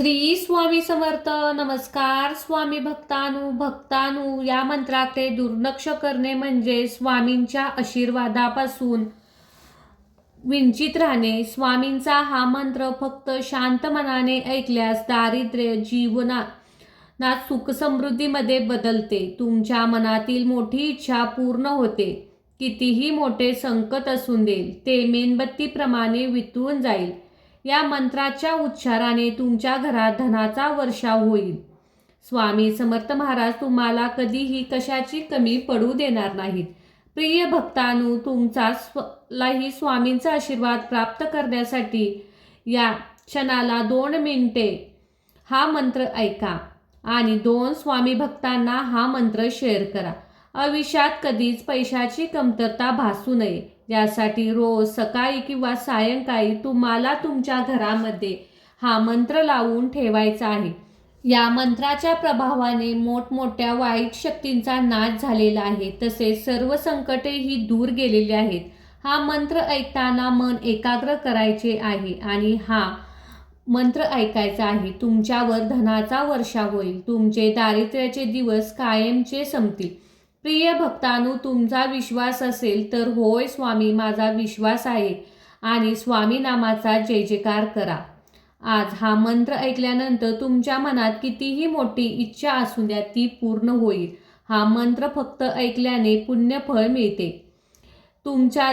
श्री स्वामी समर्थ. नमस्कार स्वामी भक्तानु या मंत्राकडे दुर्लक्ष करणे म्हणजे स्वामींच्या आशीर्वादापासून वंचित राहणे. स्वामींचा हा मंत्र फक्त शांत मनाने ऐकल्यास दारिद्र्य जीवनात सुख समृद्धीमध्ये बदलते. तुमच्या मनातील मोठी इच्छा पूर्ण होते. कितीही मोठे संकट असून देईल ते मेणबत्तीप्रमाणे वितळून जाईल. या मंत्राच्या उच्चाराने तुमच्या घरात धनाचा वर्षाव होईल. स्वामी समर्थ महाराज तुम्हाला कधीही कशाची कमी पडू देणार नाहीत. प्रिय भक्तांनो, तुमचाही स्वामींचा आशीर्वाद प्राप्त करण्यासाठी या क्षणाला 2 मिनिटे हा मंत्र ऐका आणि 2 स्वामी भक्तांना हा मंत्र शेअर करा. आयुष्यात कधीच पैशाची कमतरता भासू नये यासाठी रोज सकाळी किंवा सायंकाळी तुम्हाला तुमच्या घरामध्ये हा मंत्र लावून ठेवायचा आहे. या मंत्राच्या प्रभावाने मोठमोठ्या वाईट शक्तींचा नाश झालेला आहे, तसेच सर्व संकटेही दूर गेलेले आहेत. हा मंत्र ऐकताना मन एकाग्र करायचे आहे आणि हा मंत्र ऐकायचा आहे. तुमच्यावर धनाचा वर्षाव होईल. तुमचे दारिद्र्याचे दिवस कायमचे संपतील. प्रिय भक्तांनो, तुमचा विश्वास असेल तर होय स्वामी माझा विश्वास आहे आणि स्वामी नामाचा जय जयकार करा. आज हा मंत्र ऐकल्यानंतर तुमच्या मनात कितीही मोठी इच्छा असू द्या ती पूर्ण होईल. हा मंत्र फक्त ऐकल्याने पुण्यफळ मिळते. तुमच्या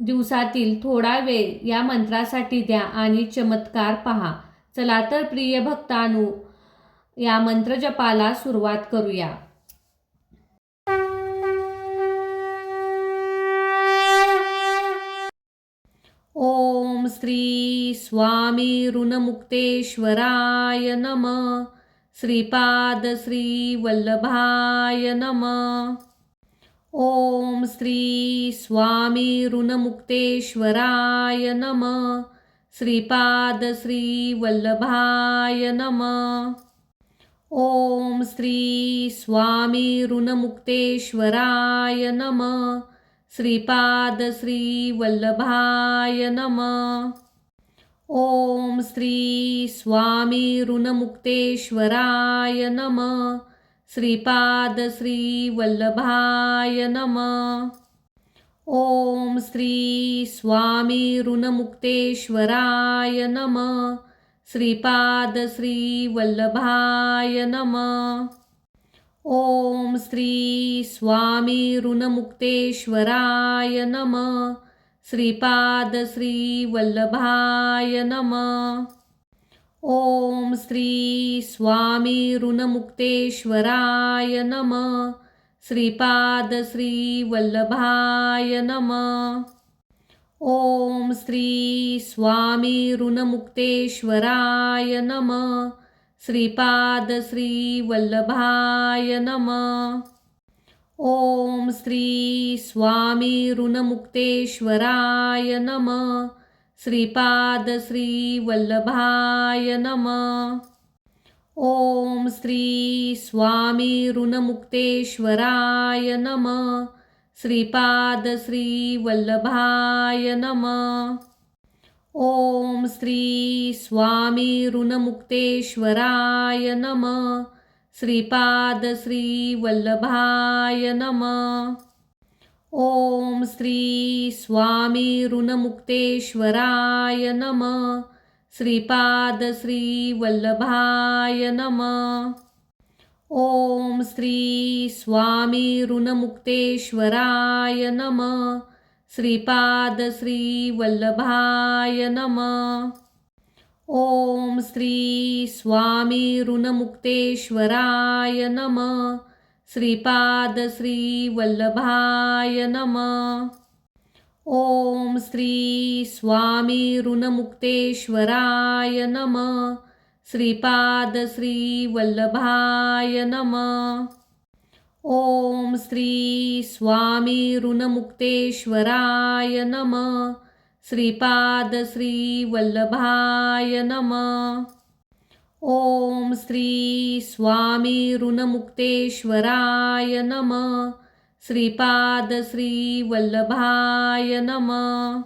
दिवसातील थोडा वेळ या मंत्रासाठी द्या आणि चमत्कार पहा. चला तर प्रिय भक्तांनो, या मंत्र जपाला सुरुवात करूया. ओम श्री स्वामी ऋणमुक्तेश्वराय नमः. श्रीपाद श्री वल्लभाय नमः. ओम श्री स्वामी ऋणमुक्तेश्वराय नमः. श्रीपाद श्री वल्लभाय नमः. ओम श्री स्वामी ऋणमुक्तेश्वराय नमः. श्रीपाद श्री वल्लभाय नमः. ओम श्री स्वामी ऋणमुक्तेश्वराय नमः. श्रीपाद श्री वल्लभाय नमः. ओम श्री स्वामी ऋणमुक्तेश्वराय नमः. श्रीपाद श्री वल्लभाय नमः. ओम श्री स्वामी ऋणमुक्तेश्वराय नमः. श्रीपाद श्री वल्लभाय नमः. ओम श्री स्वामी ऋणमुक्तेश्वराय नमः. श्रीपाद श्री वल्लभाय नमः. ओम श्री स्वामी ऋणमुक्तेश्वराय नमः. श्रीपाद श्री वल्लभाय नमः. ओम श्री स्वामी ऋणमुक्तेश्वराय नमः. श्रीपाद श्री वल्लभाय नमः. ओम श्री स्वामी ऋणमुक्तेश्वराय नमः. श्रीपाद श्री वल्लभाय नमः. ओम श्री स्वामी ऋणमुक्तेश्वराय नमः. श्रीपाद श्री वल्लभाय नमः. ओम श्री स्वामी ऋणमुक्तेश्वराय नमः. श्रीपाद श्री वल्लभाय नमः. ओम श्री स्वामी ऋणमुक्तेश्वराय नमः. श्रीपाद श्री वल्लभाय नमः. ओम श्री स्वामी ऋणमुक्तेश्वराय नमः. श्रीपाद श्री वल्लभाय नमः. ओम श्री स्वामी ऋणमुक्तेश्वराय नमः. श्रीपाद श्री वल्लभाय नमः. ओम श्री स्वामी ऋणमुक्तेश्वराय नमः. श्रीपाद श्री वल्लभाय नमः. ओम श्री स्वामी ऋणमुक्तेश्वराय नमः. श्रीपाद श्री वल्लभाय नमः.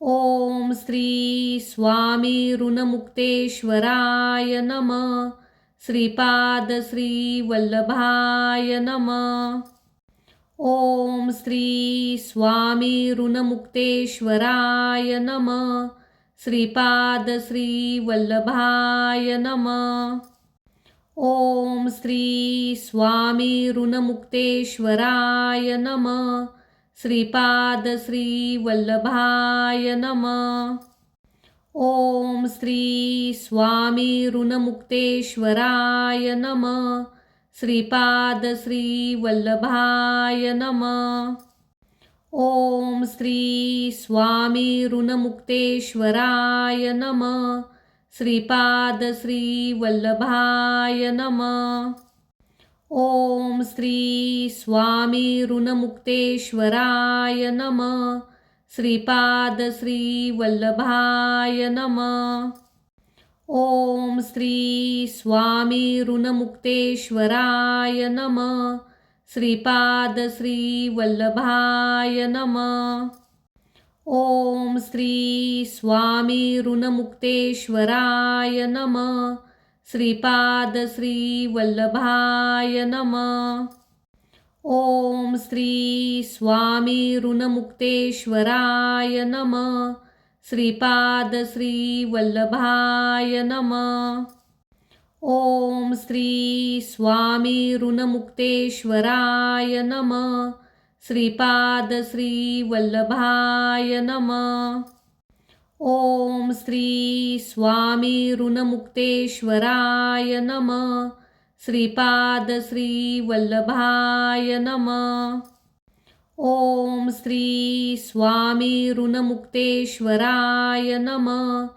ओम श्री स्वामी ऋणमुक्तेश्वराय नमः. श्रीपाद श्री वल्लभाय नमः. ओम श्री स्वामी ऋणमुक्तेश्वराय नमः. श्रीपाद श्री वल्लभाय नमः. ओम श्री स्वामी ऋणमुक्तेश्वराय नमः. श्रीपाद श्री वल्लभाय नमः. ओम श्री स्वामी ऋणमुक्तेश्वराय नमः. श्रीपाद श्री वल्लभाय नमः. ओम श्री स्वामी ऋणमुक्तेश्वराय नमः. श्रीपाद श्री वल्लभाय नमः. ओम श्री स्वामी ऋणमुक्तेश्वराय नमः. श्रीपाद श्री वल्लभाय नमः. ओम श्री स्वामी ऋणमुक्तेश्वराय नमः. श्रीपाद श्री वल्लभाय नमः. ओम श्री स्वामी ऋणमुक्तेश्वराय नमः. श्रीपाद श्री वल्लभाय नमः. ओम श्री स्वामी ऋणमुक्तेश्वराय नमः. श्रीपाद श्री वल्लभाय नमः. ओम श्री स्वामी ऋणमुक्तेश्वराय नमः. श्रीपाद श्री वल्लभाय नमः. ओम श्री स्वामी ऋणमुक्तेश्वराय नमः. श्रीपाद श्री वल्लभाय नमः. ओम श्री स्वामी ऋणमुक्तेश्वराय नमः.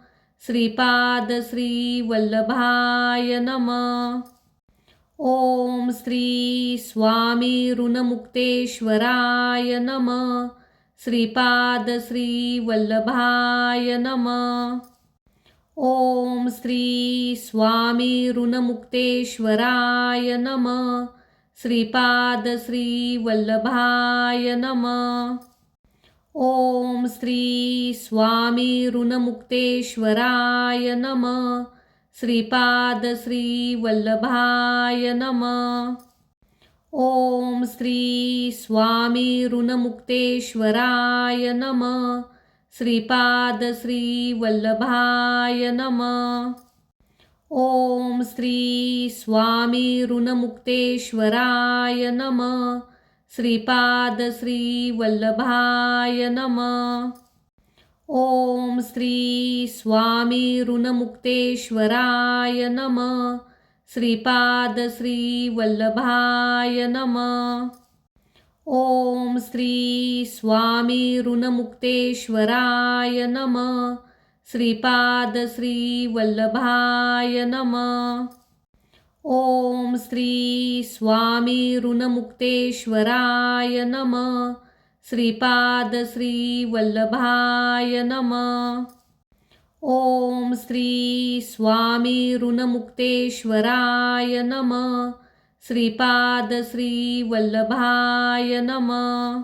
श्रीपाद श्री वल्लभाय नमः. ओम श्री स्वामी ऋणमुक्तेश्वराय नमः. श्रीपाद श्री वल्लभाय नमः. ओम श्री स्वामी ऋणमुक्तेश्वराय नमः. श्रीपाद श्री वल्लभाय नमः. ओम श्री स्वामी ऋणमुक्तेश्वराय नमः. श्रीपाद श्री वल्लभाय नमः. ओम श्री स्वामी ऋणमुक्तेश्वराय नमः. श्रीपाद श्री वल्लभाय नमः. ओम श्री स्वामी ऋणमुक्तेश्वराय नमः. श्रीपाद श्री वल्लभाय नमः. ओम श्री स्वामी ऋणमुक्तेश्वराय नमः. श्रीपाद श्री वल्लभाय नमः. ओम श्री स्वामी ऋणमुक्तेश्वराय नमः. श्रीपाद श्री वल्लभाय नमः. ओम श्री स्वामी ऋणमुक्तेश्वराय नमः. श्रीपाद श्री वल्लभाय नमः. ओम श्री स्वामी ऋणमुक्तेश्वराय नमः. श्रीपाद श्री वल्लभाय नमः.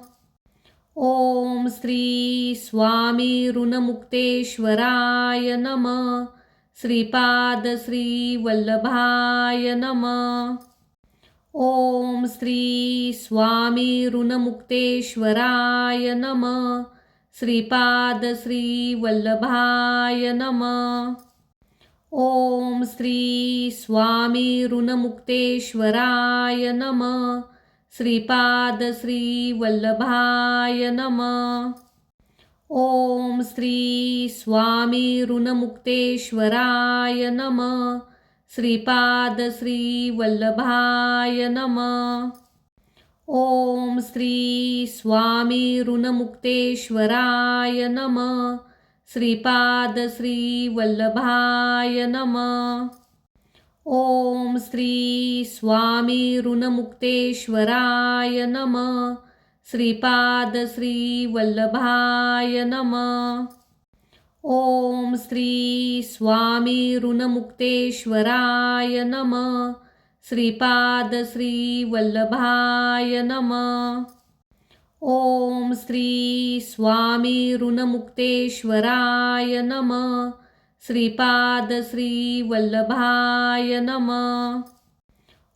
ओम श्री स्वामी ऋणमुक्तेश्वराय नमः. श्रीपाद श्री वल्लभाय नमः. ओम श्री स्वामी ऋणमुक्तेश्वराय नमः. श्रीपाद श्री वल्लभाय नमः. ओम श्री स्वामी ऋणमुक्तेश्वराय नमः. श्रीपाद श्री वल्लभाय नमः. ओम श्री स्वामी ऋणमुक्तेश्वराय नमः. श्रीपाद श्री वल्लभाय नमः. ओम श्री स्वामी ऋणमुक्तेश्वराय नमः. श्रीपाद श्री वल्लभाय नमः. ओम श्री स्वामी ऋणमुक्तेश्वराय नमः. श्रीपाद श्री वल्लभाय नमः. ओम श्री स्वामी ऋणमुक्तेश्वराय नमः. श्रीपाद श्री वल्लभाय नमः. ओम श्री स्वामी ऋणमुक्तेश्वराय नमः. श्रीपाद श्री वल्लभाय नमः.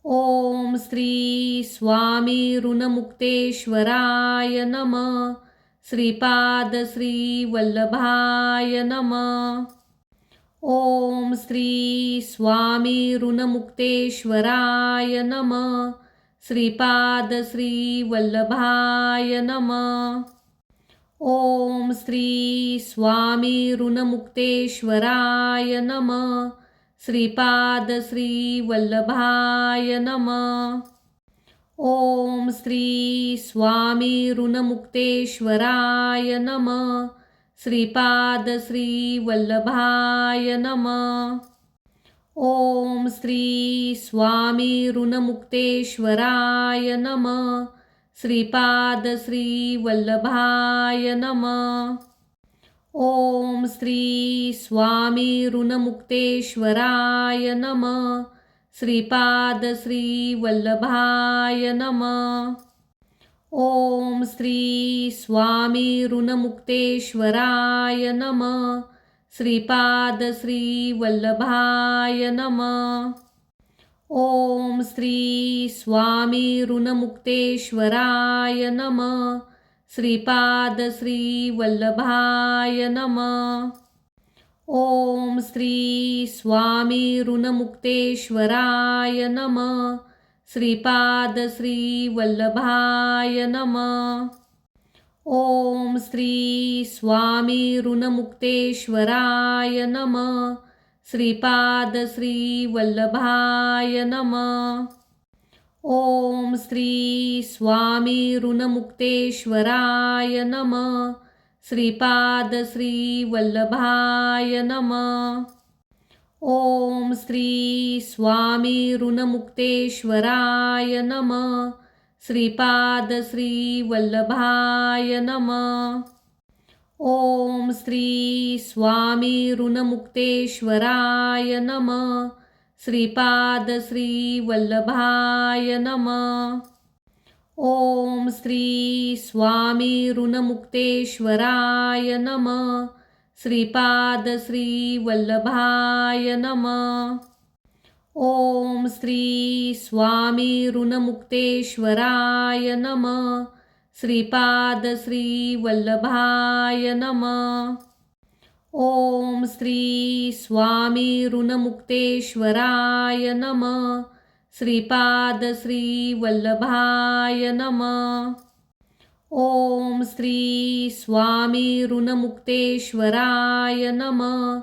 ओम श्री स्वामी ऋणमुक्तेश्वराय नमः. श्रीपाद श्री वल्लभाय नमः. ओम श्री स्वामी ऋणमुक्तेश्वराय नमः. श्रीपाद श्री वल्लभाय नमः. ओम श्री स्वामी ऋणमुक्तेश्वराय नमः. श्रीपाद श्री वल्लभाय नमः. ओम श्री स्वामी ऋणमुक्तेश्वराय नमः. श्रीपाद श्री वल्लभाय नमः. ओम श्री स्वामी ऋणमुक्तेश्वराय नमः. श्रीपाद श्री वल्लभाय नमः. ओम श्री स्वामी ऋणमुक्तेश्वराय नमः. श्रीपाद श्री वल्लभाय नमः. ओम श्री स्वामी ऋणमुक्तेश्वराय नमः. श्रीपाद श्री वल्लभाय नमः. ओम श्री स्वामी ऋणमुक्तेश्वराय नमः. श्रीपाद श्री वल्लभाय नमः. ओम श्री स्वामी ऋणमुक्तेश्वराय नमः. श्रीपाद श्री वल्लभाय नमः. ओम श्री स्वामी ऋणमुक्तेश्वराय नमः. श्रीपाद श्री वल्लभाय नमः. ओम श्री स्वामी ऋणमुक्तेश्वराय नमः. श्रीपाद श्री वल्लभाय नमः. ओम श्री स्वामी ऋणमुक्तेश्वराय नमः. श्रीपाद श्री वल्लभाय नमः. ओम श्री स्वामी ऋणमुक्तेश्वराय नमः. श्रीपाद श्री वल्लभाय नमः. ओम श्री स्वामी ऋणमुक्तेश्वराय नमः. श्रीपाद श्री वल्लभाय नमः. ओम श्री स्वामी ऋणमुक्तेश्वराय नमः. श्रीपाद श्री वल्लभाय नमः. ओम श्री स्वामी ऋणमुक्तेश्वराय नमः. श्रीपाद श्री वल्लभाय नमः. ओम श्री स्वामी ऋणमुक्तेश्वराय नमः.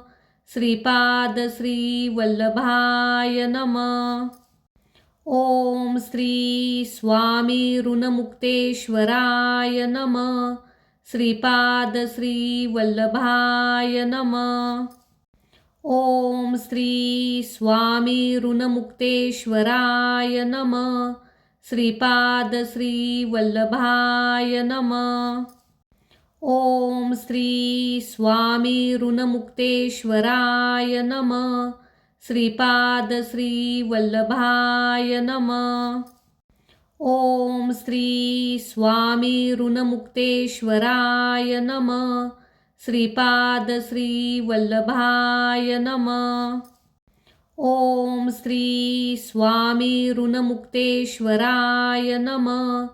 श्रीपाद श्री वल्लभाय नमः. ओम श्री स्वामी ऋणमुक्तेश्वराय नमः. श्रीपाद श्री वल्लभाय नमः. ओम श्री स्वामी ऋणमुक्तेश्वराय नमः. श्रीपाद श्री वल्लभाय नमः. ओम श्री स्वामी ऋणमुक्तेश्वराय नमः. श्रीपाद श्री वल्लभाय नमः. ओम श्री स्वामी ऋणमुक्तेश्वराय नमः. श्रीपाद श्री वल्लभाय नमः. ओम श्री स्वामी ऋणमुक्तेश्वराय नमः.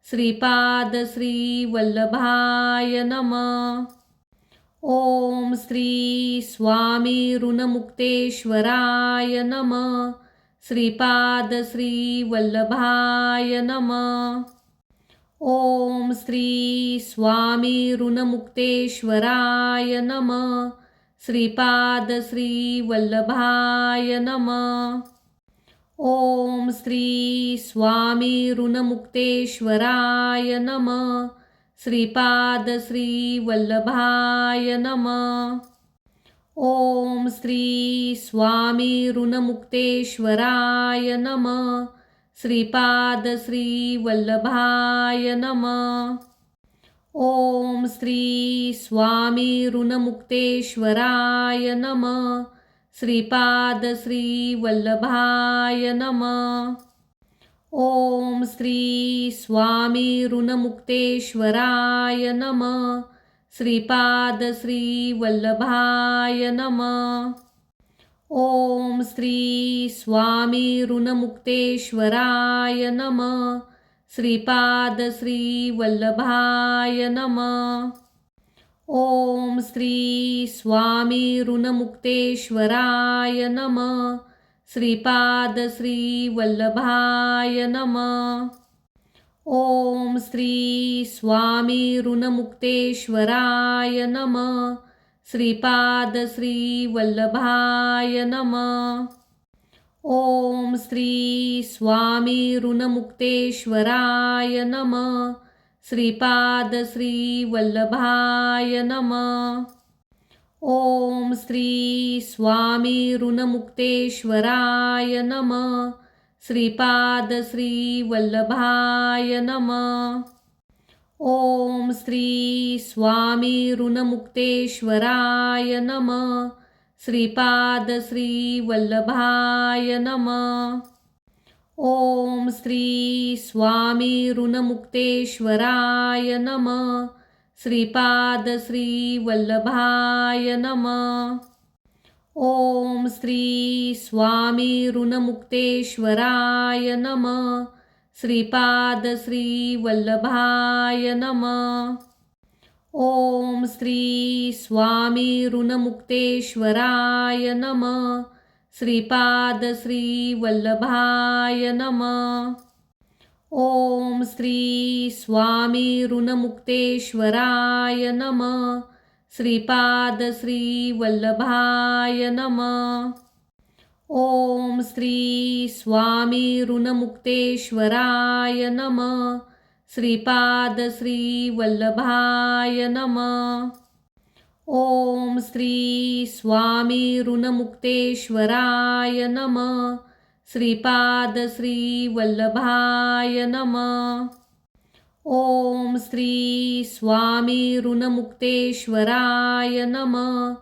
श्रीपाद श्री वल्लभाय नमः. ओम श्री स्वामी ऋणमुक्तेश्वराय नमः. श्रीपाद श्री वल्लभाय नमः. ओम श्री स्वामी ऋणमुक्तेश्वराय नमः. श्रीपाद श्री वल्लभाय नमः. ओम श्री स्वामी ऋणमुक्तेश्वराय नमः. श्रीपाद श्री वल्लभाय नमः. ओम श्री स्वामी ऋणमुक्तेश्वराय नमः. श्रीपाद श्री वल्लभाय नमः. ओम श्री स्वामी ऋणमुक्तेश्वराय नमः. श्रीपाद श्री वल्लभाय नमः. ओम श्री स्वामी ऋणमुक्तेश्वराय नमः. श्रीपाद श्री वल्लभाय नमः. ओम श्री स्वामी ऋणमुक्तेश्वराय नमः. श्रीपाद श्री वल्लभाय नमः. ओम श्री स्वामी ऋणमुक्तेश्वराय नमः. श्रीपाद श्री वल्लभाय नमः. ओम श्री स्वामी ऋणमुक्तेश्वराय नमः. श्रीपाद श्री वल्लभाय नमः. ओम श्री स्वामी ऋणमुक्तेश्वराय नमः. श्रीपाद श्री वल्लभाय नमः. ओम श्री स्वामी ऋणमुक्तेश्वराय नमः. श्रीपाद श्री वल्लभाय नमः. ओम श्री स्वामी ऋणमुक्तेश्वराय नमः. श्रीपाद श्री वल्लभाय नमः. ओम श्री स्वामी ऋणमुक्तेश्वराय नमः. श्रीपाद श्री वल्लभाय नमः. ओम श्री स्वामी ऋणमुक्तेश्वराय नमः. श्रीपाद श्री वल्लभाय नमः. ओम श्री स्वामी ऋणमुक्तेश्वराय नमः. श्रीपाद श्री वल्लभाय नमः. ओम श्री स्वामी ऋणमुक्तेश्वराय नमः. श्रीपाद श्री वल्लभाय नमः. ओम श्री स्वामी ऋणमुक्तेश्वराय नमः. श्रीपाद श्री वल्लभाय नमः. ओम श्री स्वामी ऋणमुक्तेश्वराय नमः. श्रीपाद श्री वल्लभाय नमः. ओम श्री स्वामी ऋणमुक्तेश्वराय नमः.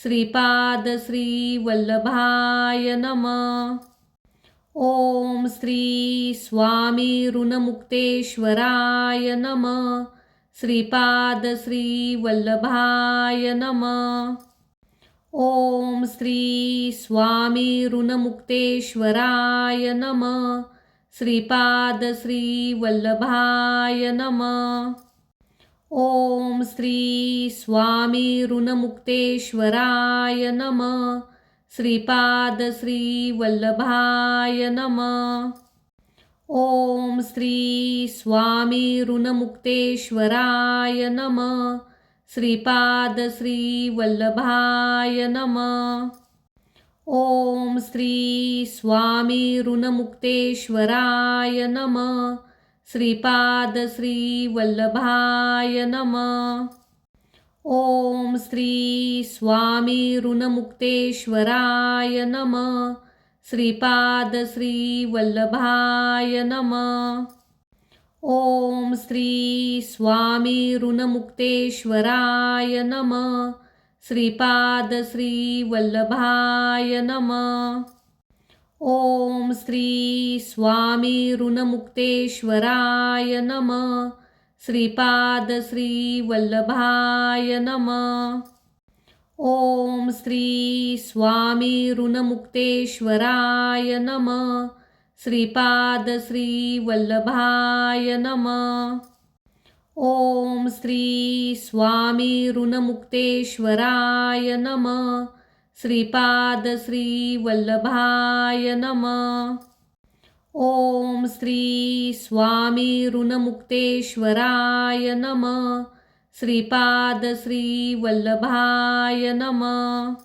श्रीपाद श्री वल्लभाय नमः. ओम श्री स्वामी ऋणमुक्तेश्वराय नमः. श्रीपाद श्री वल्लभाय नमः. ओम श्री स्वामी ऋणमुक्तेश्वराय नमः. श्रीपाद श्री वल्लभाय नमः. ओम श्री स्वामी ऋणमुक्तेश्वराय नमः. श्रीपाद श्री वल्लभाय नमः. ओम श्री स्वामी ऋणमुक्तेश्वराय नमः. श्रीपाद श्री वल्लभाय नमः. ओम श्री स्वामी ऋणमुक्तेश्वराय नमः. श्रीपाद श्री वल्लभाय नमः. ओम श्री स्वामी ऋणमुक्तेश्वराय नमः. श्रीपाद श्री वल्लभाय नमः. ओम श्री स्वामी ऋणमुक्तेश्वराय नमः. श्रीपाद श्री वल्लभाय नमः. ओम श्री स्वामी ऋणमुक्तेश्वराय नमः. श्रीपाद श्री वल्लभाय नमः. ओम श्री स्वामी ऋणमुक्तेश्वराय नमः. श्रीपाद श्री वल्लभाय नमः. ओम श्री स्वामी ऋणमुक्तेश्वराय नमः. श्रीपाद श्री वल्लभाय नमः. ओम श्री स्वामी ऋणमुक्तेश्वराय नमः. श्रीपाद श्री वल्लभाय नमः.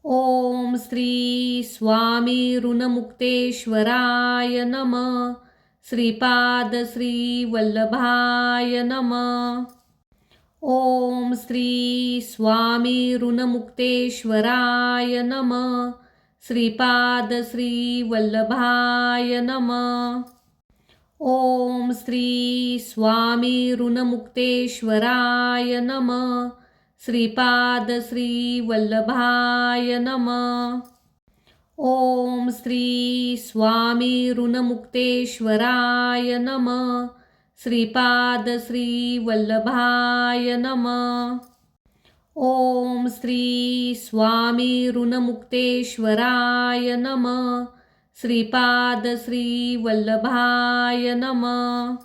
ओम श्री स्वामी ऋणमुक्तेश्वराय नमः. श्रीपाद श्री वल्लभाय नमः. ओम श्री स्वामी ऋणमुक्तेश्वराय नमः. श्रीपाद श्री वल्लभाय नमः. ओम श्री स्वामी ऋणमुक्तेश्वराय नमः. श्रीपाद श्री वल्लभाय नमः. ओम श्री स्वामी ऋणमुक्तेश्वराय नमः. श्रीपाद श्री वल्लभाय नमः. ओम श्री स्वामी ऋणमुक्तेश्वराय नमः. श्रीपाद श्री वल्लभाय नमः.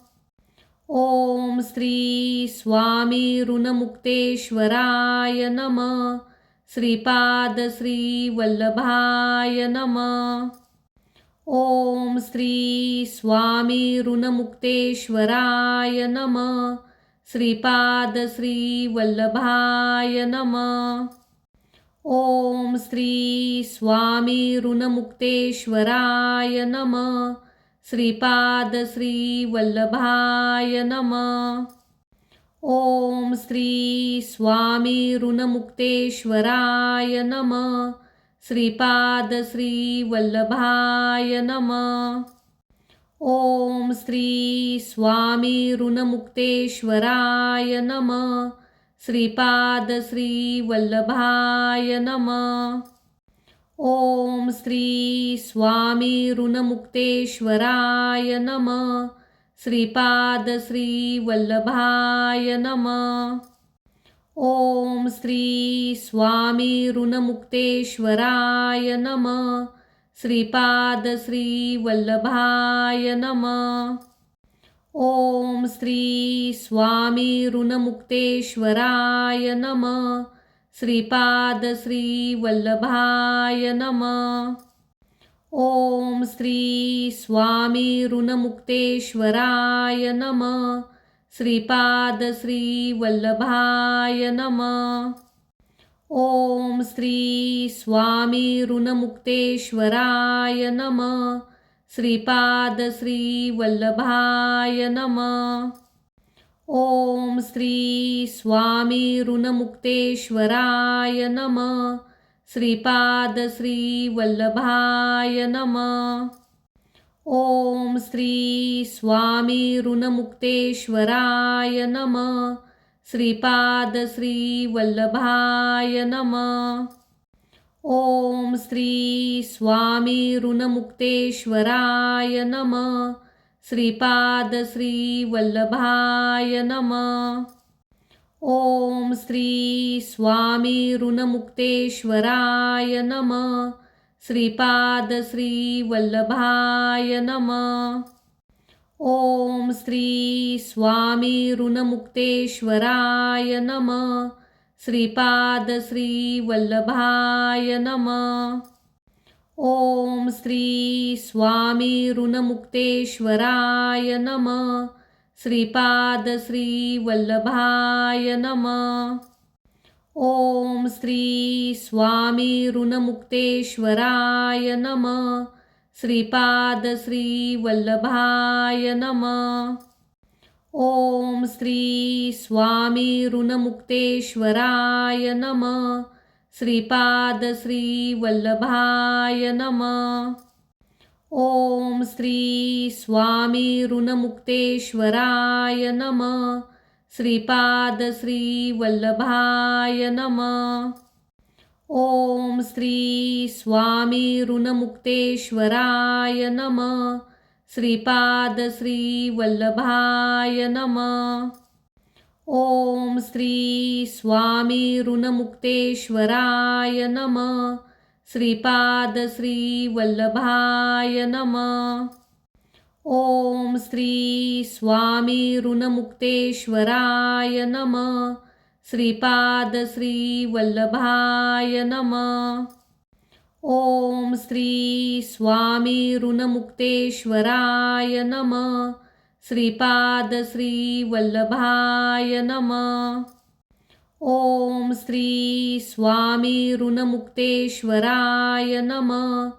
ओम श्री स्वामी ऋणमुक्तेश्वराय नमः. श्रीपाद श्री वल्लभाय नमः. ओम श्री स्वामी ऋणमुक्तेश्वराय नमः. श्रीपाद श्री वल्लभाय नमः. ओम श्री स्वामी ऋणमुक्तेश्वराय नमः. श्रीपाद श्री वल्लभाय नमः. ओम श्री स्वामी ऋणमुक्तेश्वराय नमः. श्रीपाद श्री वल्लभाय नमः. ओम श्री स्वामी ऋणमुक्तेश्वराय नमः. श्रीपाद श्री वल्लभाय नमः. ओम श्री स्वामी ऋणमुक्तेश्वराय नमः. श्रीपाद श्री वल्लभाय नमः. ओम श्री स्वामी ऋणमुक्तेश्वराय नमः. श्रीपाद श्री वल्लभाय नमः. ओम श्री स्वामी ऋणमुक्तेश्वराय नमः. श्रीपाद श्री वल्लभाय नमः. ओम श्री स्वामी ऋणमुक्तेश्वराय नमः. श्रीपाद श्री वल्लभाय नमः. ओम श्री स्वामी ऋणमुक्तेश्वराय नमः. श्रीपाद श्री वल्लभाय नमः. ओम श्री स्वामी ऋणमुक्तेश्वराय नमः. श्रीपाद श्री वल्लभाय नमः. ओम श्री स्वामी ऋणमुक्तेश्वराय नमः. श्रीपाद श्री वल्लभाय नमः. ओम श्री स्वामी ऋणमुक्तेश्वराय नमः. श्रीपाद श्री वल्लभाय नमः. ओम श्री स्वामी ऋणमुक्तेश्वराय नमः. श्रीपाद श्री वल्लभाय नमः. ओम श्री स्वामी ऋणमुक्तेश्वराय नमः. श्रीपाद श्री वल्लभाय नमः. ओम श्री स्वामी ऋणमुक्तेश्वराय नमः. श्रीपाद श्री वल्लभाय नमः. ओम श्री स्वामी ऋणमुक्तेश्वराय नमः. श्रीपाद श्री वल्लभाय नमः. ओम श्री स्वामी ऋणमुक्तेश्वराय नमः. श्रीपाद श्री वल्लभाय नमः. ओम श्री स्वामी ऋणमुक्तेश्वराय नमः. श्रीपाद श्री वल्लभाय नमः. ओम श्री स्वामी ऋणमुक्तेश्वराय नमः. श्रीपाद श्री वल्लभाय नमः. ओम श्री स्वामी ऋणमुक्तेश्वराय नमः. श्रीपाद श्री वल्लभाय नमः. ओम श्री स्वामी ऋणमुक्तेश्वराय नमः. श्रीपाद श्री वल्लभाय नमः. ओम श्री स्वामी ऋणमुक्तेश्वराय नमः. श्रीपाद श्री वल्लभाय नमः. ओम श्री स्वामी ऋणमुक्तेश्वराय नमः.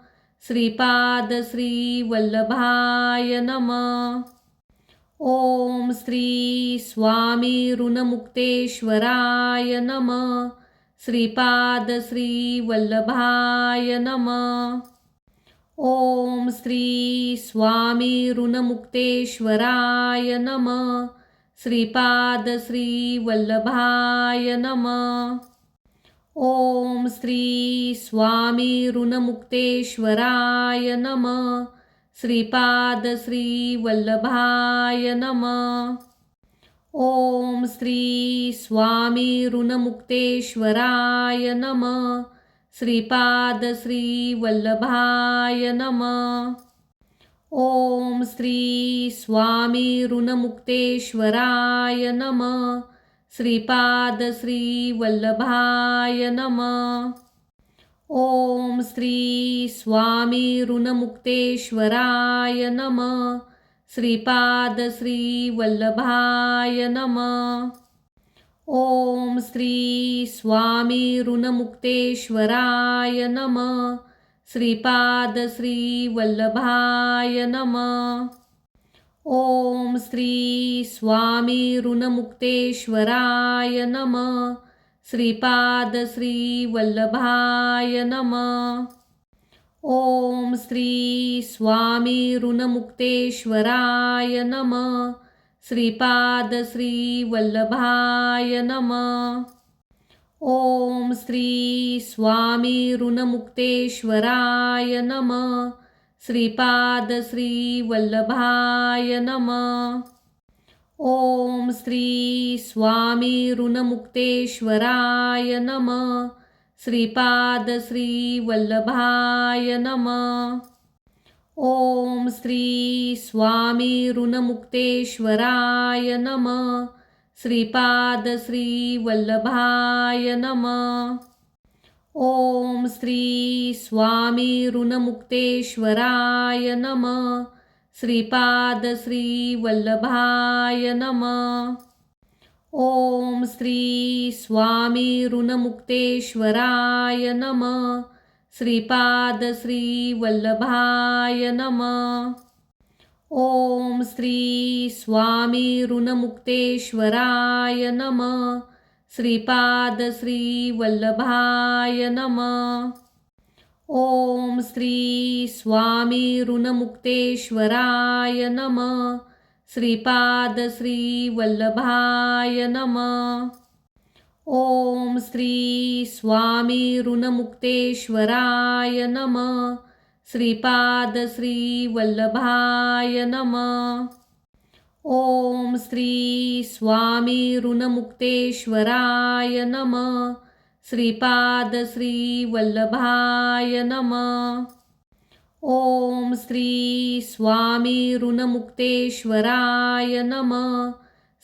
श्रीपाद श्री वल्लभाय नमः. ओम श्री स्वामी ऋणमुक्तेश्वराय नमः. श्रीपाद श्री वल्लभाय नमः. ओम श्री स्वामी ऋणमुक्तेश्वराय नमः. श्रीपाद श्री वल्लभाय नमः. ओम श्री स्वामी ऋणमुक्तेश्वराय नमः. श्रीपाद श्री वल्लभाय नमः. ओम श्री स्वामी ऋणमुक्तेश्वराय नमः. श्रीपाद श्री वल्लभाय नमः. ओम श्री स्वामी ऋणमुक्तेश्वराय नमः. श्रीपाद श्री वल्लभाय नमः. ओम श्री स्वामी ऋणमुक्तेश्वराय नमः. श्रीपाद श्री वल्लभाय नमः. ओम श्री स्वामी ऋणमुक्तेश्वराय नमः. श्रीपाद श्री वल्लभाय नमः. ओम श्री स्वामी ऋणमुक्तेश्वराय नमः. श्रीपाद श्री वल्लभाय नमः. ओम श्री स्वामी ऋणमुक्तेश्वराय नमः. श्रीपाद श्री वल्लभाय नमः. ओम श्री स्वामी ऋणमुक्तेश्वराय नमः. श्रीपाद श्री वल्लभाय नमः. ओम श्री स्वामी ऋणमुक्तेश्वराय नमः. श्रीपाद श्री वल्लभाय नमः. ओम श्री स्वामी ऋणमुक्तेश्वराय नमः. श्रीपाद श्री वल्लभाय नमः. ओम श्री स्वामी ऋणमुक्तेश्वराय नमः. श्रीपाद श्री वल्लभाय नमः. ओम श्री स्वामी ऋणमुक्तेश्वराय नमः. श्रीपाद श्री वल्लभाय नमः. ओम श्री स्वामी ऋणमुक्तेश्वराय नमः. श्रीपाद श्री वल्लभाय नमः. ओम श्री स्वामी ऋणमुक्तेश्वराय नमः. श्रीपाद श्री वल्लभाय नमः. ओम श्री स्वामी ऋणमुक्तेश्वराय नमः. श्रीपाद श्री वल्लभाय नमः. ओम श्री स्वामी ऋणमुक्तेश्वराय नमः. श्रीपाद श्री वल्लभाय नमः. ओम श्री स्वामी ऋणमुक्तेश्वराय नमः.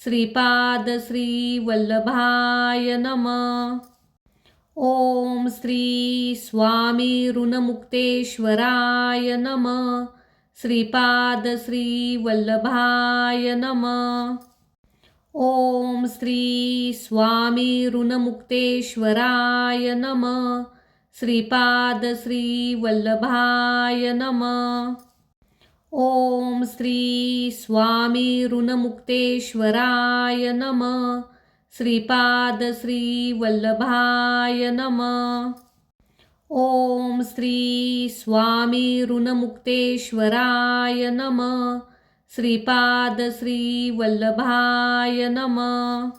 श्रीपाद श्री वल्लभाय नमः. ओम श्री स्वामी ऋणमुक्तेश्वराय नमः. श्रीपाद श्री वल्लभाय नमः. ओम श्री स्वामी ऋणमुक्तेश्वराय नमः. श्रीपाद श्री वल्लभाय नमः. ओम श्री स्वामी ऋणमुक्तेश्वराय नमः. श्रीपाद श्री वल्लभाय नमः. ओम श्री स्वामी ऋणमुक्तेश्वराय नमः. श्रीपाद श्री वल्लभाय नमः.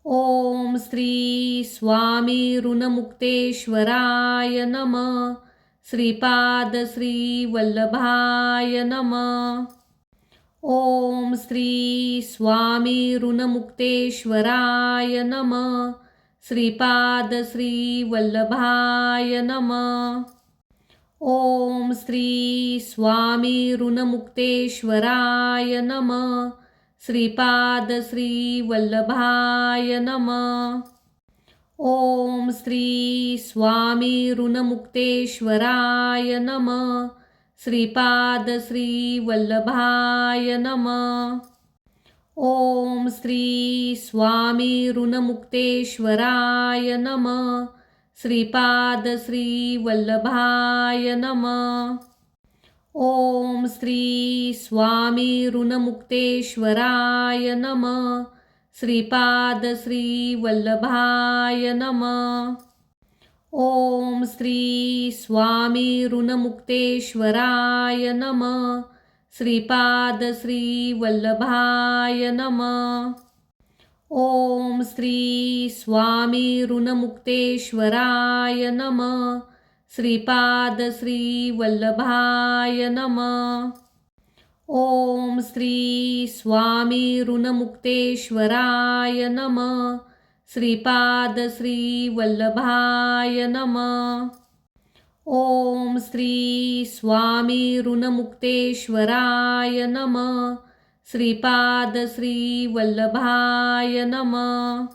ओम श्री स्वामी ऋणमुक्तेश्वराय नमः. श्रीपाद श्री वल्लभाय नमः. ओम श्री स्वामी ऋणमुक्तेश्वराय नमः. श्रीपाद श्री वल्लभाय नमः. ओम श्री स्वामी ऋणमुक्तेश्वराय नमः. श्रीपाद श्री वल्लभाय नमः. ओम श्री स्वामी ऋणमुक्तेश्वराय नमः. श्रीपाद श्री वल्लभाय नमः. ओम श्री स्वामी ऋणमुक्तेश्वराय नमः. श्रीपाद श्री वल्लभाय नमः. ओम श्री स्वामी ऋणमुक्तेश्वराय नमः. श्रीपाद श्री वल्लभाय नमः. ओम श्री स्वामी ऋणमुक्तेश्वराय नमः. श्रीपाद श्री वल्लभाय नमः. ओम श्री स्वामी ऋणमुक्तेश्वराय नमः. श्रीपाद श्री वल्लभाय नमः. ओम श्री स्वामी ऋणमुक्तेश्वराय नमः. श्रीपाद श्री वल्लभाय नमः. ओम श्री स्वामी ऋणमुक्तेश्वराय नमः. श्रीपाद श्री वल्लभाय नमः.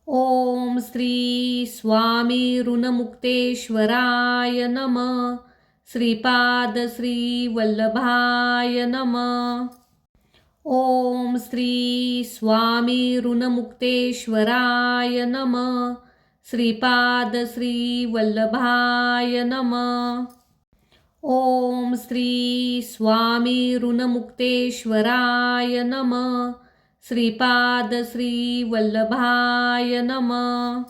ओम श्री स्वामी ऋणमुक्तेश्वराय नमः. श्रीपाद श्री वल्लभाय नमः. ओम श्री स्वामी ऋणमुक्तेश्वराय नमः. श्रीपाद श्री वल्लभाय नमः. ओम श्री स्वामी ऋणमुक्तेश्वराय नमः. श्रीपाद श्री वल्लभाय नमः.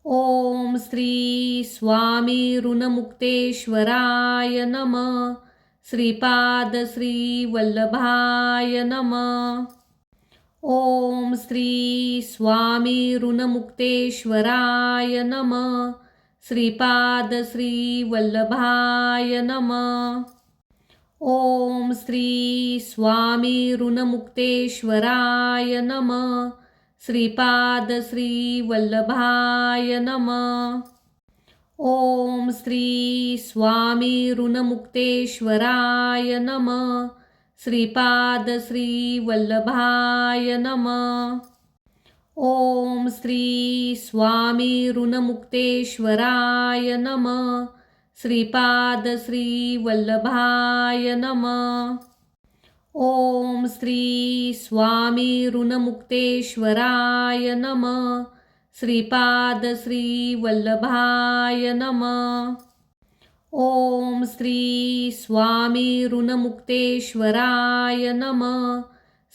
ओम श्री स्वामी ऋणमुक्तेश्वराय नमः. श्रीपाद श्री वल्लभाय नमः. ओम श्री स्वामी ऋणमुक्तेश्वराय नमः. श्रीपाद श्री वल्लभाय नमः. ओम श्री स्वामी ऋणमुक्तेश्वराय नमः. श्रीपाद श्री वल्लभाय नमः. ओम श्री स्वामी ऋणमुक्तेश्वराय नमः. श्रीपाद श्री वल्लभाय नमः. ओम श्री स्वामी ऋणमुक्तेश्वराय नमः. श्रीपाद श्री वल्लभाय नमः. ओम श्री स्वामी ऋणमुक्तेश्वराय नमः. श्रीपाद श्री वल्लभाय नमः. ओम श्री स्वामी ऋणमुक्तेश्वराय नमः.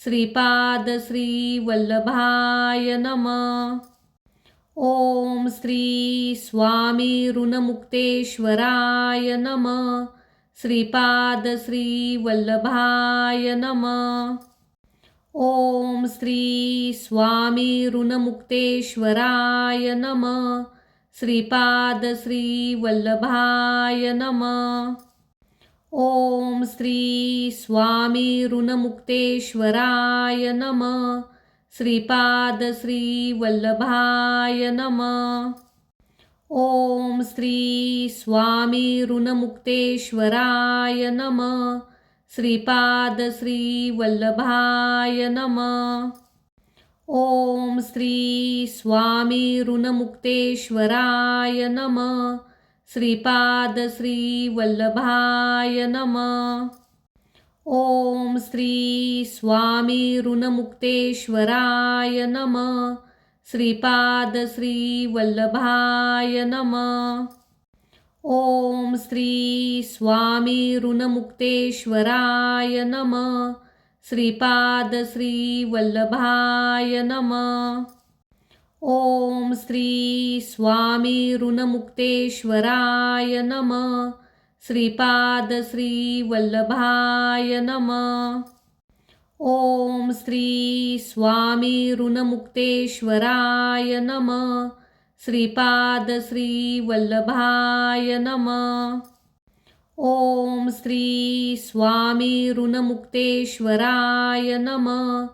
श्रीपाद श्री वल्लभाय नमः. ओम श्री स्वामी ऋणमुक्तेश्वराय नमः. श्रीपाद श्री वल्लभाय नमः. ओम श्री स्वामी ऋणमुक्तेश्वराय नमः. श्रीपाद श्री वल्लभाय नमः. ओम श्री स्वामी ऋणमुक्तेश्वराय नमः. श्रीपाद श्री वल्लभाय नमः. ओम श्री स्वामी ऋणमुक्तेश्वराय नमः. श्रीपाद श्री वल्लभाय नमः. ओम श्री स्वामी ऋणमुक्तेश्वराय नमः. श्रीपाद श्री वल्लभाय नमः. ओम श्री स्वामी ऋणमुक्तेश्वराय नमः. श्रीपाद श्री वल्लभाय नमः. ओम श्री स्वामी ऋणमुक्तेश्वराय नमः. श्रीपाद श्री वल्लभाय नमः. ओम श्री स्वामी ऋणमुक्तेश्वराय नमः. श्रीपाद श्री वल्लभाय नमः. ओम श्री स्वामी ऋणमुक्तेश्वराय नमः. श्रीपाद श्री वल्लभाय नमः. ओम श्री स्वामी ऋणमुक्तेश्वराय नमः.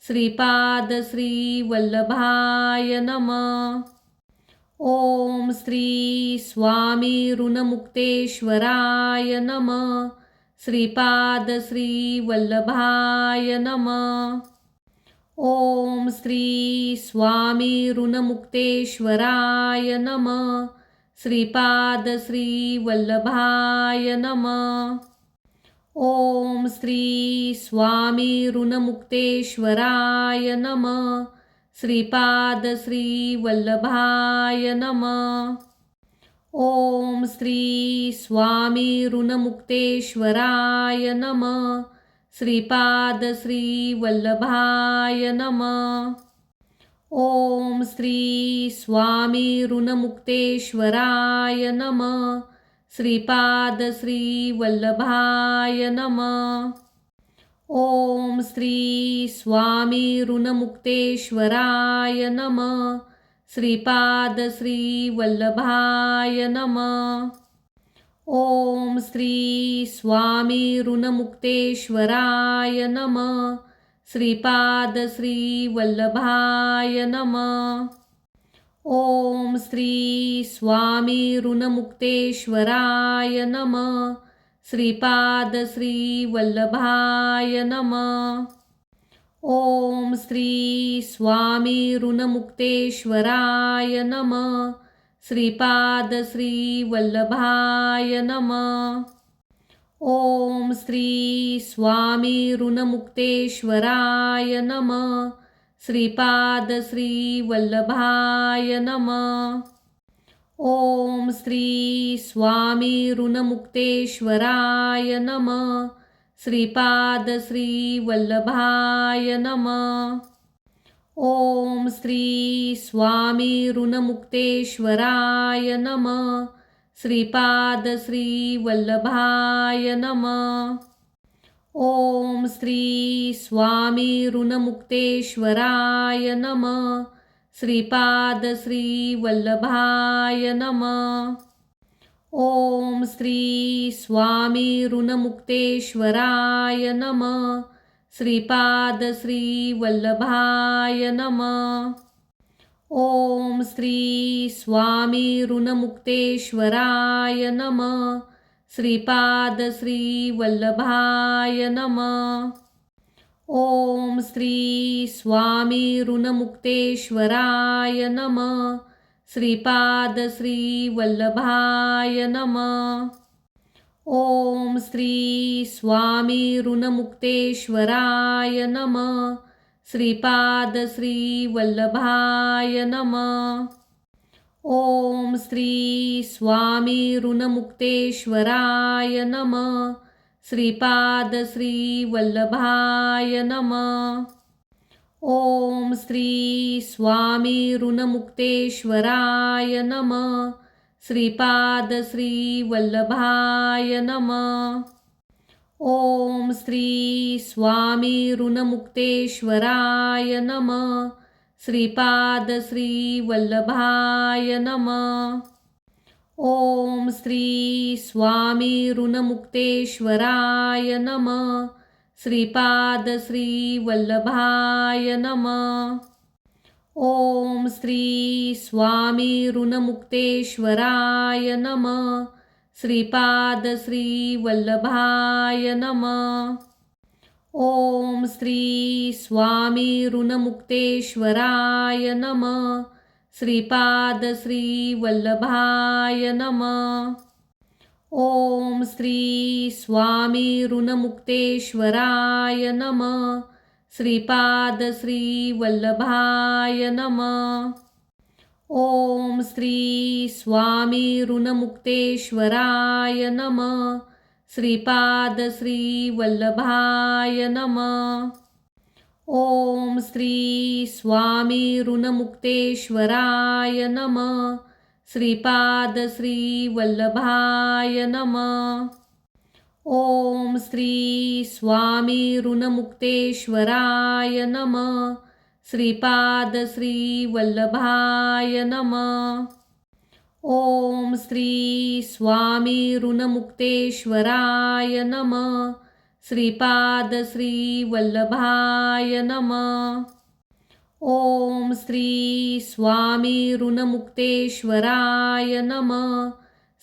श्रीपाद श्री वल्लभाय नमः. ओम श्री स्वामी ऋणमुक्तेश्वराय नमः. श्रीपाद श्री वल्लभाय नमः. ओम श्री स्वामी ऋणमुक्तेश्वराय नमः. श्रीपाद श्री वल्लभाय नमः. ओम श्री स्वामी ऋणमुक्तेश्वराय नमः. श्रीपाद श्री वल्लभाय नमः. ओम श्री स्वामी ऋणमुक्तेश्वराय नमः. श्रीपाद श्री वल्लभाय नमः. ओम श्री स्वामी ऋणमुक्तेश्वराय नमः. श्रीपाद श्री वल्लभाय नमः. ओम श्री स्वामी ऋणमुक्तेश्वराय नमः. श्रीपाद श्री वल्लभाय नमः. ओम श्री स्वामी ऋणमुक्तेश्वराय नमः. श्रीपाद श्री वल्लभाय नमः. ओम श्री स्वामी ऋणमुक्तेश्वराय नमः. श्रीपाद श्री वल्लभाय नमः. ओम श्री स्वामी ऋणमुक्तेश्वराय नमः. श्रीपाद श्री वल्लभाय नमः. ओम श्री स्वामी ऋणमुक्तेश्वराय नमः. श्रीपाद श्री वल्लभाय नमः. ओम श्री स्वामी ऋणमुक्तेश्वराय नमः. श्रीपाद श्री वल्लभाय नमः. ओम श्री स्वामी ऋणमुक्तेश्वराय नमः. श्रीपाद श्री वल्लभाय नमः. ओम श्री स्वामी ऋणमुक्तेश्वराय नमः. श्रीपाद श्री वल्लभाय नमः. ओम श्री स्वामी ऋणमुक्तेश्वराय नमः. श्रीपाद श्री वल्लभाय नमः. ओम श्री स्वामी ऋणमुक्तेश्वराय नमः. श्रीपाद श्री वल्लभाय नमः. ओम श्री स्वामी ऋणमुक्तेश्वराय नमः. श्रीपाद श्री वल्लभाय नमः. ओम श्री स्वामी ऋणमुक्तेश्वराय नमः. श्रीपाद श्री वल्लभाय नमः. ओम श्री स्वामी ऋणमुक्तेश्वराय नमः. श्रीपाद श्री वल्लभाय नमः. ओम श्री स्वामी ऋणमुक्तेश्वराय नमः. श्रीपाद श्री वल्लभाय नमः. ओम श्री स्वामी ऋणमुक्तेश्वराय नमः. श्रीपाद श्री वल्लभाय नमः. ओम श्री स्वामी ऋणमुक्तेश्वराय नमः. श्रीपाद श्री वल्लभाय नमः. ओम श्री स्वामी ऋणमुक्तेश्वराय नमः. श्रीपाद श्री वल्लभाय नमः. ओम श्री स्वामी ऋणमुक्तेश्वराय नमः. श्रीपाद श्री वल्लभाय नमः. ओम श्री स्वामी ऋणमुक्तेश्वराय नमः. श्रीपाद श्री वल्लभाय नमः. ओम श्री स्वामी ऋणमुक्तेश्वराय नमः. श्रीपाद श्री वल्लभाय नमः. ओम श्री स्वामी ऋणमुक्तेश्वराय नमः. श्रीपाद श्री वल्लभाय नमः. ओम श्री स्वामी ऋणमुक्तेश्वराय नमः. श्रीपाद श्री वल्लभाय नमः. ओम श्री स्वामी ऋणमुक्तेश्वराय नमः. श्रीपाद श्री वल्लभाय नमः. ओम श्री स्वामी ऋणमुक्तेश्वराय नमः.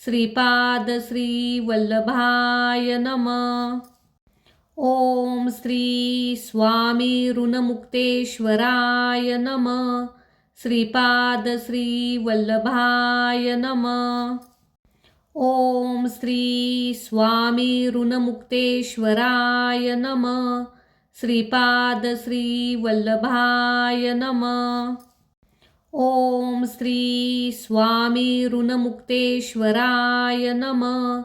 श्रीपाद श्री वल्लभाय नमः. ओम श्री स्वामी ऋणमुक्तेश्वराय नमः. श्रीपाद श्री वल्लभाय नमः. ओम श्री स्वामी ऋणमुक्तेश्वराय नमः. श्रीपाद श्री वल्लभाय नमः. ओम श्री स्वामी ऋणमुक्तेश्वराय नमः.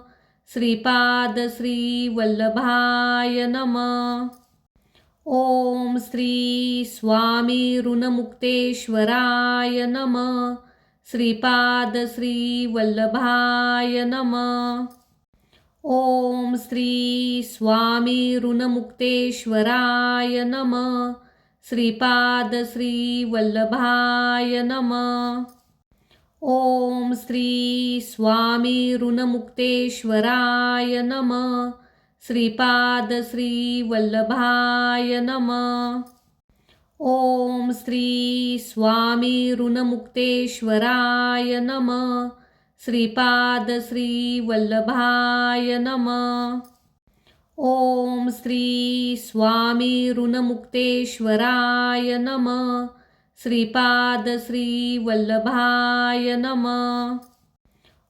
श्रीपाद श्री वल्लभाय नमः. ओम श्री स्वामी ऋणमुक्तेश्वराय नमः. श्रीपाद श्री वल्लभाय नमः. ओम श्री स्वामी ऋणमुक्तेश्वराय नमः. श्रीपाद श्री वल्लभाय नमः. ओम श्री स्वामी ऋणमुक्तेश्वराय नमः. श्रीपाद श्री वल्लभाय नमः. ओम श्री स्वामी ऋणमुक्तेश्वराय नमः. श्रीपाद श्री वल्लभाय नमः. ओम श्री स्वामी ऋणमुक्तेश्वराय नमः. श्रीपाद श्री वल्लभाय नमः.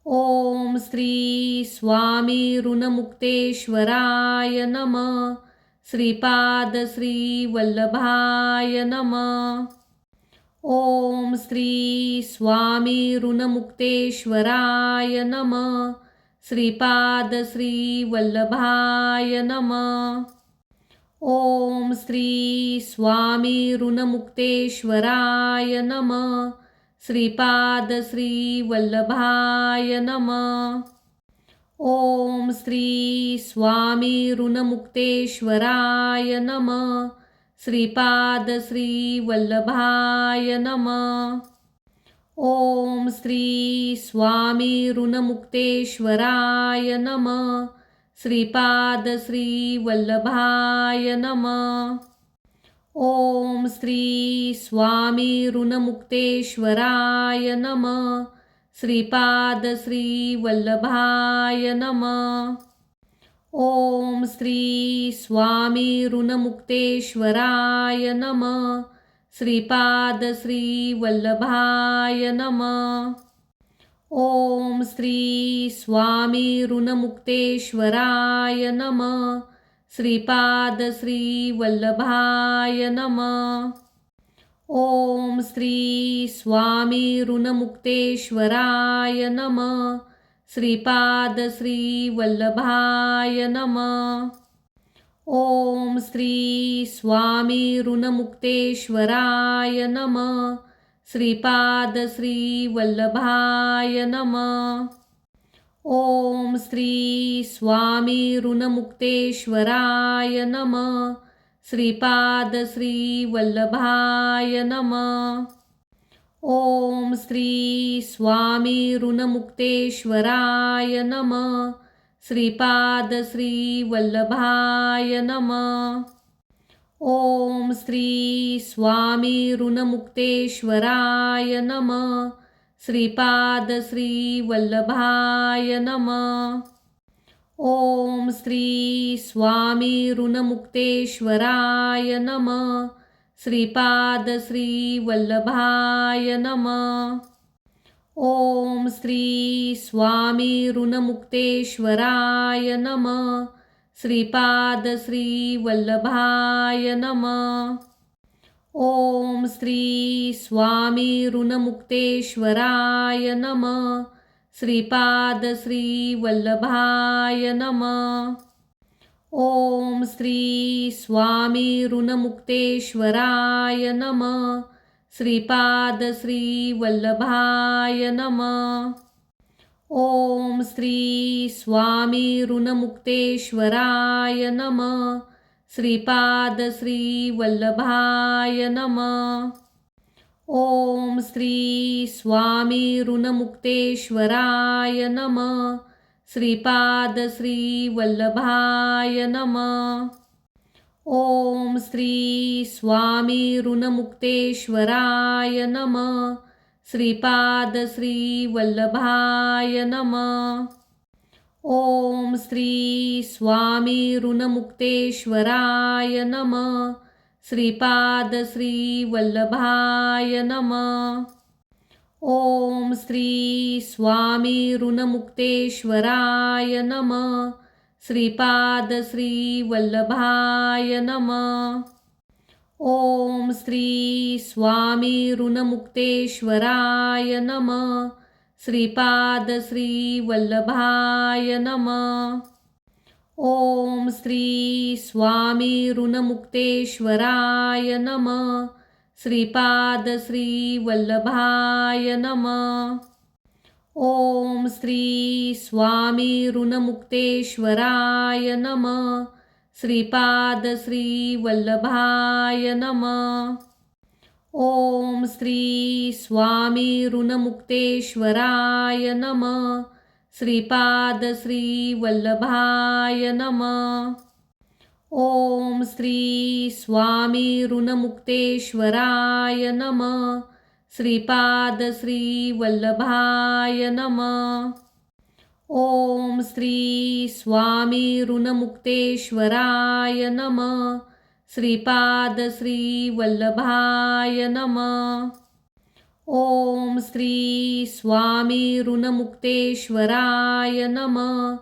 ओम श्री स्वामी ऋणमुक्तेश्वराय नमः. श्रीपाद श्री वल्लभाय नमः. ओम श्री स्वामी ऋणमुक्तेश्वराय नमः. श्रीपाद श्री वल्लभाय नमः. ओम श्री स्वामी ऋणमुक्तेश्वराय नमः. श्रीपाद श्री वल्लभाय नमः. ओम श्री स्वामी ऋणमुक्तेश्वराय नमः. श्रीपाद श्री वल्लभाय नमः. ओम श्री स्वामी ऋणमुक्तेश्वराय नमः. श्रीपाद श्री वल्लभाय नमः. ओम श्री स्वामी ऋणमुक्तेश्वराय नमः. श्रीपाद श्री वल्लभाय नमः. ओम श्री स्वामी ऋणमुक्तेश्वराय नमः. श्रीपाद श्री वल्लभाय नमः. ओम श्री स्वामी ऋणमुक्तेश्वराय नमः. श्रीपाद श्री वल्लभाय नमः. ओम श्री स्वामी ऋणमुक्तेश्वराय नमः. श्रीपाद श्री वल्लभाय नमः. ओम श्री स्वामी ऋणमुक्तेश्वराय नमः. श्रीपाद श्री वल्लभाय नमः. ओम श्री स्वामी ऋणमुक्तेश्वराय नमः. श्रीपाद श्री वल्लभाय नमः. ओम श्री स्वामी ऋणमुक्तेश्वराय नमः. श्रीपाद श्री वल्लभाय नमः. ओम श्री स्वामी ऋणमुक्तेश्वराय नमः. श्रीपाद श्री वल्लभाय नमः. ओम श्री स्वामी ऋणमुक्तेश्वराय नमः. श्रीपाद श्री वल्लभाय नमः. ओम श्री स्वामी ऋणमुक्तेश्वराय नमः. श्रीपाद श्री वल्लभाय नमः. ओम श्री स्वामी ऋणमुक्तेश्वराय नमः. श्रीपाद श्री वल्लभाय नमः. ओम श्री स्वामी ऋणमुक्तेश्वराय नमः. श्रीपाद श्री वल्लभाय नमः. ओम श्री स्वामी ऋणमुक्तेश्वराय नमः. श्रीपाद श्री वल्लभाय नमः. ओम श्री स्वामी ऋणमुक्तेश्वराय नमः. श्रीपाद श्री वल्लभाय नमः. ओम श्री स्वामी ऋणमुक्तेश्वराय नमः. श्रीपाद श्री वल्लभाय नमः. ओम श्री स्वामी ऋणमुक्तेश्वराय नमः. श्रीपाद श्री वल्लभाय नमः. ओम श्री स्वामी ऋणमुक्तेश्वराय नमः. श्रीपाद श्री वल्लभाय नमः. ओम श्री स्वामी ऋणमुक्तेश्वराय नमः. श्रीपाद श्री वल्लभाय नमः. ओम श्री स्वामी ऋणमुक्तेश्वराय नमः. श्रीपाद श्री वल्लभाय नमः. ओम श्री स्वामी ऋणमुक्तेश्वराय नमः. श्रीपाद श्री वल्लभाय नमः. ओम श्री स्वामी ऋणमुक्तेश्वराय नमः. श्रीपाद श्री वल्लभाय नमः. ओम श्री स्वामी ऋणमुक्तेश्वराय नमः. श्रीपाद श्री वल्लभाय नमः. ओम श्री स्वामी ऋणमुक्तेश्वराय नमः. श्रीपाद श्री वल्लभाय नमः. ओम श्री स्वामी ऋणमुक्तेश्वराय नमः.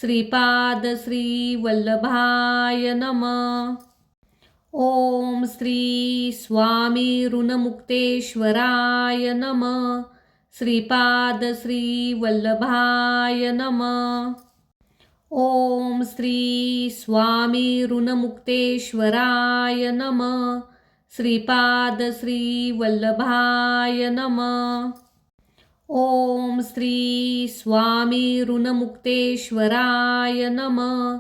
श्रीपाद श्री वल्लभाय नमः. ओम श्री स्वामी ऋणमुक्तेश्वराय नमः. श्रीपाद श्री वल्लभाय नमः. ओम श्री स्वामी ऋणमुक्तेश्वराय नमः. श्रीपाद श्री वल्लभाय नमः. ओम श्री स्वामी ऋणमुक्तेश्वराय नमः.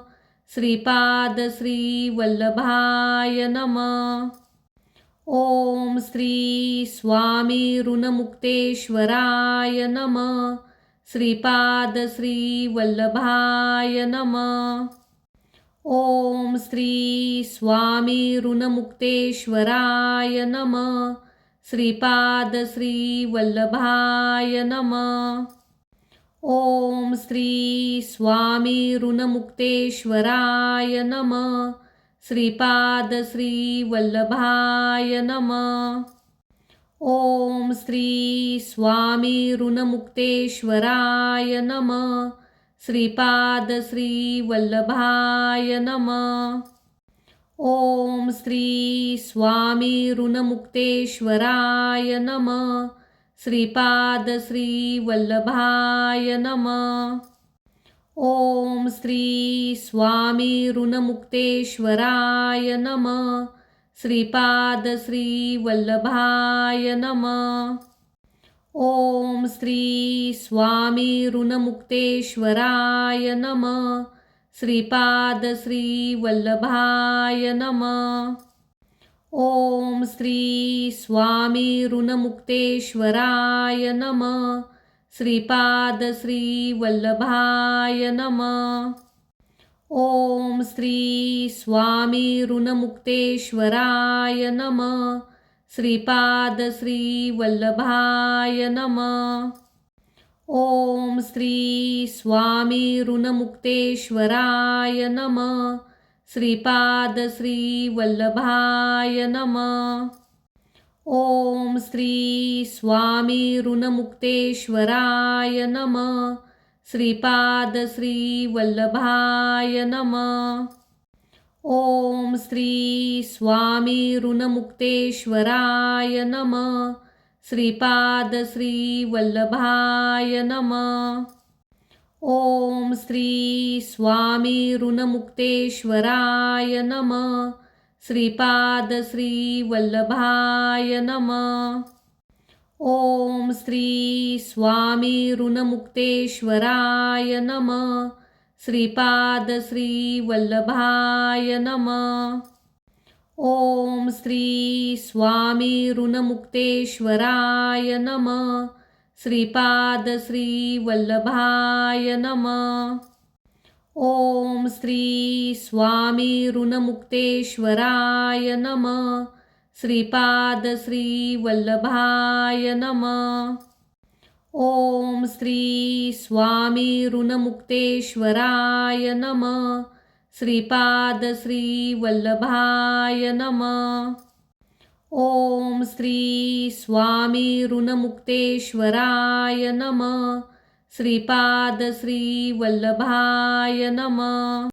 श्रीपाद श्री वल्लभाय नमः. ओम श्री स्वामी ऋणमुक्तेश्वराय नमः. श्रीपाद श्री वल्लभाय नमः. ओम श्री स्वामी ऋणमुक्तेश्वराय नमः. श्रीपाद श्री वल्लभाय नमः. ओम श्री स्वामी ऋणमुक्तेश्वराय नमः. श्रीपाद श्री वल्लभाय नमः. ओम श्री स्वामी ऋणमुक्तेश्वराय नमः. श्रीपाद श्री वल्लभाय नमः. ओम श्री स्वामी ऋणमुक्तेश्वराय नमः. श्रीपाद श्री वल्लभाय नमः. ओम श्री स्वामी ऋणमुक्तेश्वराय नमः. श्रीपाद श्री वल्लभाय नमः. ओम श्री स्वामी ऋणमुक्तेश्वराय नमः. श्रीपाद श्री वल्लभाय नमः. ओम श्री स्वामी ऋणमुक्तेश्वराय नमः. श्रीपाद श्री वल्लभाय नमः. ओम श्री स्वामी ऋणमुक्तेश्वराय नमः. श्रीपाद श्री वल्लभाय नमः. ओम श्री स्वामी ऋणमुक्तेश्वराय नमः. श्रीपाद श्री वल्लभाय नमः. ओम श्री स्वामी ऋणमुक्तेश्वराय नमः. श्रीपाद श्री वल्लभाय नमः. ओम श्री स्वामी ऋणमुक्तेश्वराय नमः. श्रीपाद श्री वल्लभाय नमः. ओम श्री स्वामी ऋणमुक्तेश्वराय नमः. श्रीपाद श्री वल्लभाय नमः. ओम श्री स्वामी ऋणमुक्तेश्वराय नमः. श्रीपाद श्री वल्लभाय नमः. ओम श्री स्वामी ऋणमुक्तेश्वराय नमः. श्रीपाद श्री वल्लभाय नमः. ओम श्री स्वामी ऋणमुक्तेश्वराय नमः. श्रीपाद श्री वल्लभाय नमः. ओम श्री स्वामी ऋणमुक्तेश्वराय नमः. श्रीपाद श्री वल्लभाय नमः. ओम श्री स्वामी ऋणमुक्तेश्वराय नमः. श्रीपाद श्री वल्लभाय नमः.